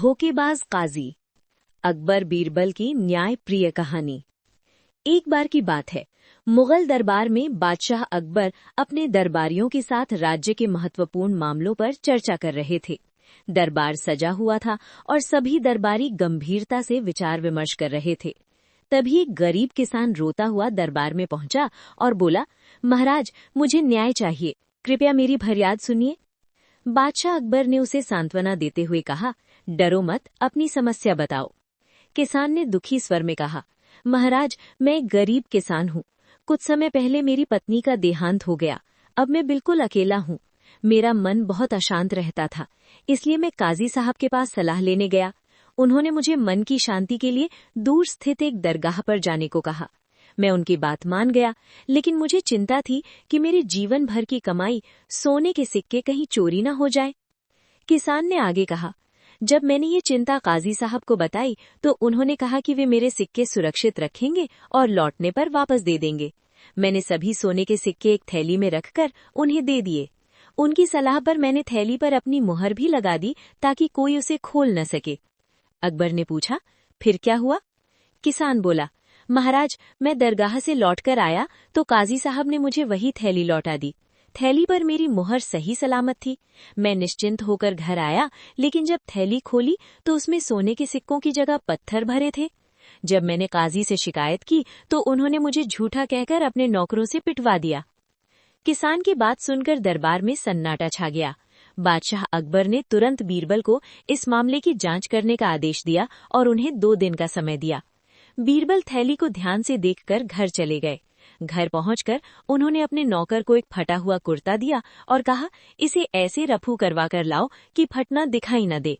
धोखेबाज काजी। अकबर बीरबल की न्याय प्रिय कहानी। एक बार की बात है, मुगल दरबार में बादशाह अकबर अपने दरबारियों के साथ राज्य के महत्वपूर्ण मामलों पर चर्चा कर रहे थे। दरबार सजा हुआ था और सभी दरबारी गंभीरता से विचार विमर्श कर रहे थे। तभी एक गरीब किसान रोता हुआ दरबार में पहुंचा और बोला, महाराज, मुझे न्याय चाहिए, कृपया मेरी फरियाद सुनिए। बादशाह अकबर ने उसे सांत्वना देते हुए कहा, डरो मत, अपनी समस्या बताओ। किसान ने दुखी स्वर में कहा, महाराज, मैं एक गरीब किसान हूँ। कुछ समय पहले मेरी पत्नी का देहांत हो गया। अब मैं बिल्कुल अकेला हूँ। मेरा मन बहुत अशांत रहता था, इसलिए मैं काजी साहब के पास सलाह लेने गया। उन्होंने मुझे मन की शांति के लिए दूर स्थित एक दरगाह पर जाने को कहा। मैं उनकी बात मान गया, लेकिन मुझे चिंता थी कि मेरे जीवन भर की कमाई सोने के सिक्के कहीं चोरी न हो जाए। किसान ने आगे कहा, जब मैंने ये चिंता काजी साहब को बताई तो उन्होंने कहा कि वे मेरे सिक्के सुरक्षित रखेंगे और लौटने पर वापस दे देंगे। मैंने सभी सोने के सिक्के एक थैली में रखकर उन्हें दे दिए। उनकी सलाह पर मैंने थैली पर अपनी मुहर भी लगा दी ताकि कोई उसे खोल न सके। अकबर ने पूछा, फिर क्या हुआ? किसान बोला, महाराज, मैं दरगाह से लौटकर आया तो काजी साहब ने मुझे वही थैली लौटा दी। थैली पर मेरी मुहर सही सलामत थी। मैं निश्चिंत होकर घर आया, लेकिन जब थैली खोली तो उसमें सोने के सिक्कों की जगह पत्थर भरे थे। जब मैंने काजी से शिकायत की तो उन्होंने मुझे झूठा कहकर अपने नौकरों से पिटवा दिया। किसान की बात सुनकर दरबार में सन्नाटा छा गया। बादशाह अकबर ने तुरंत बीरबल को इस मामले की जांच करने का आदेश दिया और उन्हें 2 दिन का समय दिया। बीरबल थैली को ध्यान से देखकर घर चले गए। घर पहुंचकर उन्होंने अपने नौकर को एक फटा हुआ कुर्ता दिया और कहा, इसे ऐसे रफू करवा कर लाओ कि फटना दिखाई न दे।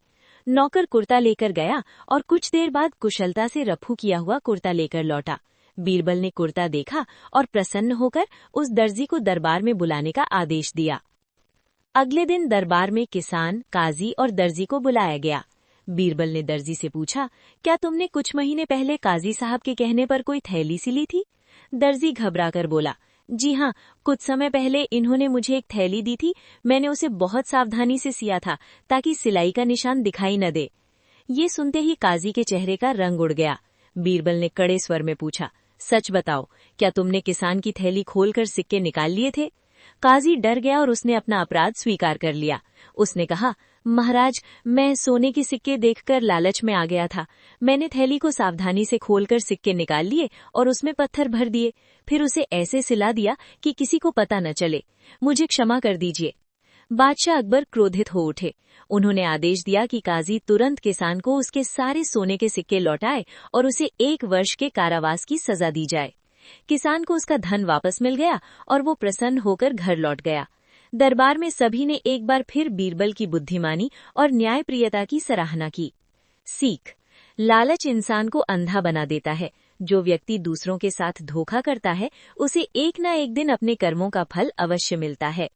नौकर कुर्ता लेकर गया और कुछ देर बाद कुशलता से रफू किया हुआ कुर्ता लेकर लौटा। बीरबल ने कुर्ता देखा और प्रसन्न होकर उस दर्जी को दरबार में बुलाने का आदेश दिया। अगले दिन दरबार में किसान, काजी और दर्जी को बुलाया गया। बीरबल ने दर्जी से पूछा, क्या तुमने कुछ महीने पहले काजी साहब के कहने पर कोई थैली सिली थी? दर्जी घबराकर बोला, जी हाँ, कुछ समय पहले इन्होंने मुझे एक थैली दी थी। मैंने उसे बहुत सावधानी से सिया था ताकि सिलाई का निशान दिखाई न दे। ये सुनते ही काजी के चेहरे का रंग उड़ गया। बीरबल ने कड़े स्वर में पूछा, सच बताओ, क्या तुमने किसान की थैली खोलकर सिक्के निकाल लिए थे? काजी डर गया और उसने अपना अपराध स्वीकार कर लिया। उसने कहा, महाराज, मैं सोने के सिक्के देखकर लालच में आ गया था। मैंने थैली को सावधानी से खोलकर सिक्के निकाल लिए और उसमें पत्थर भर दिए, फिर उसे ऐसे सिला दिया कि किसी को पता न चले। मुझे क्षमा कर दीजिए। बादशाह अकबर क्रोधित हो उठे। उन्होंने आदेश दिया कि काजी तुरंत किसान को उसके सारे सोने के सिक्के लौटाए और उसे 1 वर्ष के कारावास की सजा दी जाए। किसान को उसका धन वापस मिल गया और वो प्रसन्न होकर घर लौट गया। दरबार में सभी ने एक बार फिर बीरबल की बुद्धिमानी और न्यायप्रियता की सराहना की। सीख: लालच इंसान को अंधा बना देता है। जो व्यक्ति दूसरों के साथ धोखा करता है, उसे एक न एक दिन अपने कर्मों का फल अवश्य मिलता है।